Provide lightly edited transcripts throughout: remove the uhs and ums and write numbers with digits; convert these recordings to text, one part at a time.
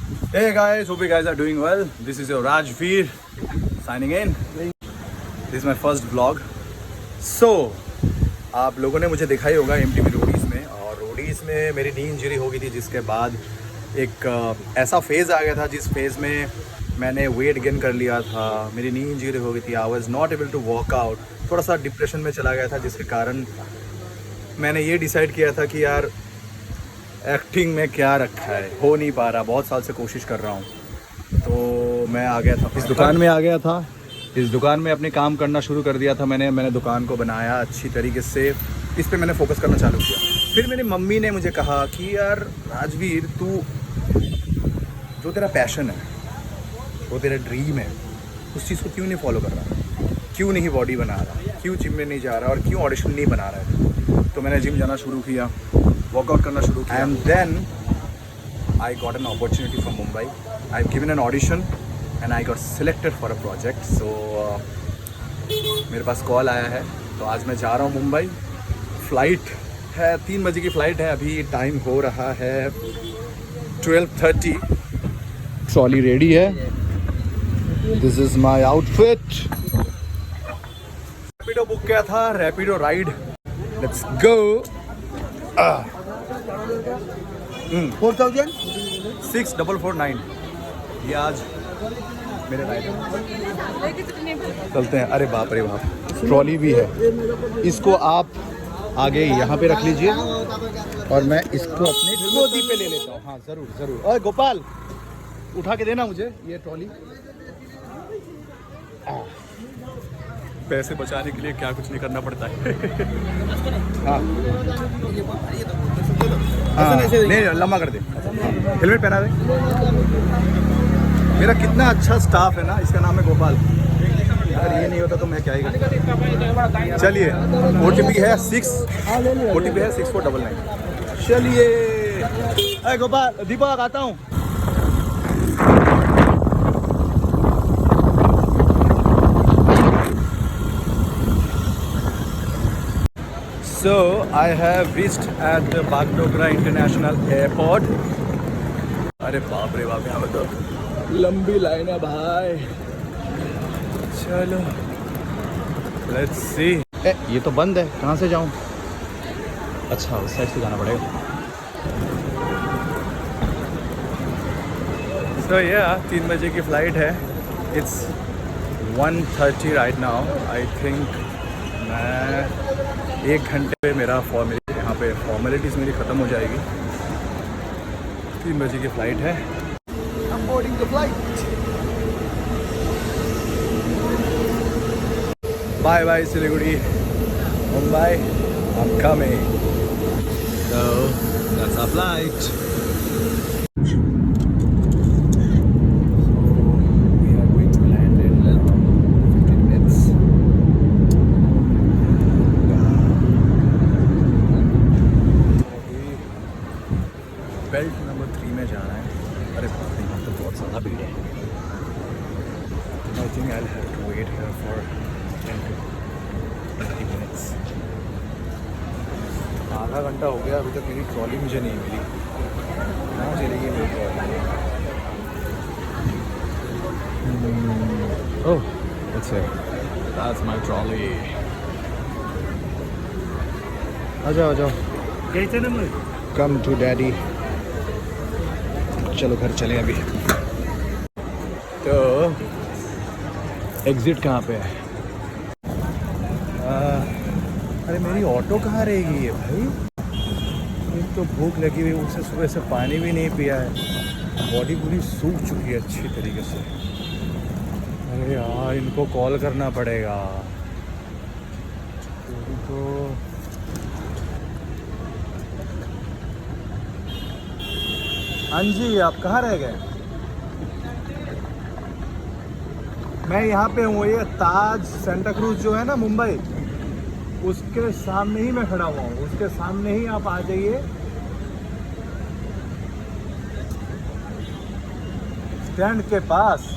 Hey guys, hope you guys are doing well. This is your Rajveer signing in. This is my first vlog. So, आप लोगों ने मुझे देखा ही होगा MTV Roadies में, और रोडीज़ में मेरी नी इंजरी हो गई थी, जिसके बाद एक ऐसा फेज़ आ गया था जिस फेज़ में मैंने वेट गेन कर लिया था, मेरी नी इंजरी हो गई थी, I was not able to work out, थोड़ा सा डिप्रेशन में चला गया था, जिसके कारण मैंने ये डिसाइड किया था कि यार एक्टिंग में क्या रखा है, हो नहीं पा रहा, बहुत साल से कोशिश कर रहा हूँ। तो मैं आ गया था, इस दुकान में आ गया था, इस दुकान में अपने काम करना शुरू कर दिया था। मैंने दुकान को बनाया अच्छी तरीके से, इस पे मैंने फोकस करना चालू किया। फिर मेरी मम्मी ने मुझे कहा कि यार राजवीर, तू जो तेरा पैशन है, वो तेरा ड्रीम है, उस चीज़ को क्यों नहीं फॉलो कर रहा, क्यों नहीं बॉडी बना रहा, क्यों जिम में नहीं जा रहा और क्यों ऑडिशन नहीं बना रहा है। तो मैंने जिम जाना शुरू किया, वर्कआउट करना शुरू किया, and then I got an opportunity from Mumbai. I have given an audition and I got selected for a project. So मेरे पास कॉल आया है, तो आज मैं जा रहा हूँ मुंबई। फ़्लाइट है, 3 बजे की फ़्लाइट है, अभी टाइम हो रहा है 12:30। ट्रॉली रेडी है, this is my outfit. Rapido book किया था, रैपिडो राइड, लेट्स गो। 4,649 ये आज मेरे राइड चलते हैं। अरे बाप रे बाप, ट्रॉली भी है, इसको आप आगे यहाँ पे रख लीजिए और मैं इसको अपने गोदी पे ले लेता हूँ। हाँ ज़रूर ज़रूर। ओए गोपाल, उठा के देना मुझे ये ट्रॉली। पैसे बचाने के लिए क्या कुछ नहीं करना पड़ता है। हाँ नहीं, लंबा कर दे, हेलमेट पहना दे। मेरा कितना अच्छा स्टाफ है ना, इसका नाम है गोपाल। अगर ये नहीं होता तो मैं क्या ही करता। चलिए, OTP है 6499। चलिए, अरे गोपाल, दीपक आता हूँ। So I have reached at the Bagdogra International Airport. अरे बाप रे बाप, यहाँ पे तो लंबी लाइन है भाई। चलो लेट्स सी। ये तो बंद है, कहाँ से जाऊँ? अच्छा, उस साइड से जाना पड़ेगा। So yeah, 3 बजे की फ़्लाइट है। It's 1:30 right now. I think मैं 1 घंटे पे मेरा यहाँ पे फॉर्मेलिटीज़ मेरी ख़त्म हो जाएगी। 3 बजे की फ़्लाइट है। I'm boarding the flight. Bye bye Siliguri, Mumbai. I'm coming. So that's our flight. Belt number 3 में जाना है। अरे बाप रे, यहाँ तो बहुत ज़्यादा भीड़ है। I think I will have to wait here for 10 to 20 minutes। आधा घंटा हो गया, अभी तक मेरी ट्रॉली मुझे नहीं मिली। कहाँ चलेगी मेरी trolley? Oh, that's it. That's my trolley. आ जाओ। कैसे नंबर? Come to daddy. चलो घर चलें अभी। तो एग्ज़िट कहाँ पे है? अरे मेरी ऑटो कहाँ रहेगी ये भाई? एक तो भूख लगी हुई, उससे सुबह से पानी भी नहीं पिया है, बॉडी पूरी सूख चुकी है अच्छी तरीके से। अरे यार, इनको कॉल करना पड़ेगा। तो हाँ जी, आप कहाँ रह गए? मैं यहाँ पे हूँ, ये ताज सेंटा क्रूज जो है ना मुंबई, उसके सामने ही मैं खड़ा हुआ हूँ। उसके सामने ही आप आ जाइए, स्टैंड के पास।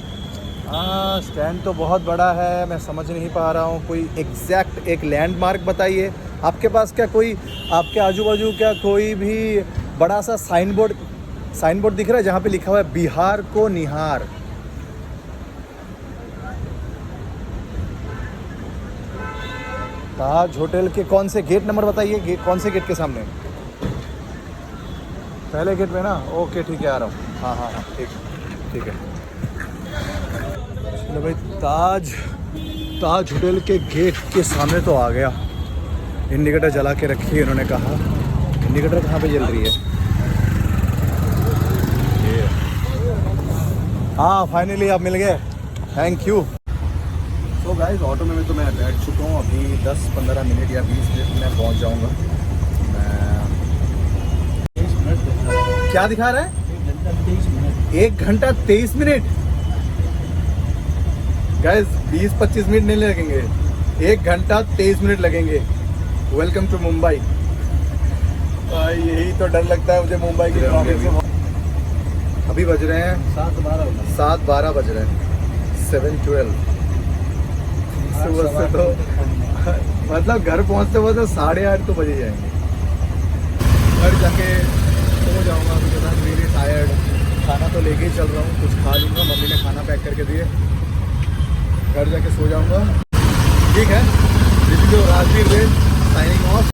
हाँ, स्टैंड तो बहुत बड़ा है, मैं समझ नहीं पा रहा हूँ। कोई एग्जैक्ट एक लैंडमार्क बताइए। आपके पास क्या कोई, आपके आजू बाजू क्या कोई भी बड़ा सा साइन बोर्ड? साइन बोर्ड दिख रहा है जहाँ पे लिखा हुआ है बिहार को निहार। ताज होटल के कौन से गेट नंबर बताइए, कौन से गेट के सामने? पहले गेट में ना? ओके ठीक है, आ रहा हूँ। हाँ हाँ हाँ ठीक है। चलो भाई, ताज होटल के गेट के सामने तो आ गया। इंडिकेटर जला के रखी है इन्होंने कहा। इंडिकेटर कहाँ पे जल रही है? ये हाँ, फाइनली आप मिल गए, थैंक यू। तो गाइस, ऑटो में तो मैं बैठ चुका हूँ। अभी 10-15 मिनट या 20 मिनट में पहुँच जाऊँगा। मैं 23 मिनट क्या दिखा रहा है? 1 घंटा 23 मिनट। गाइस 20-25 मिनट नहीं लगेंगे, 1 घंटा 23 मिनट लगेंगे। Welcome to Mumbai. यही तो डर लगता है मुझे मुंबई की ट्रैफिक से। अभी बज रहे हैं 7:12 बज रहे हैं, 7:12। सुबह से तो मतलब घर पहुंचते हुए तो 8:30 तो बजे जाएंगे। घर जाके सो जाऊंगा because I am really tired. खाना तो लेके ही चल रहा हूँ, कुछ खा लूँगा, मम्मी ने खाना पैक करके दिए। घर जाके सो जाऊंगा। ठीक है, this is your Rajveer Ved signing of.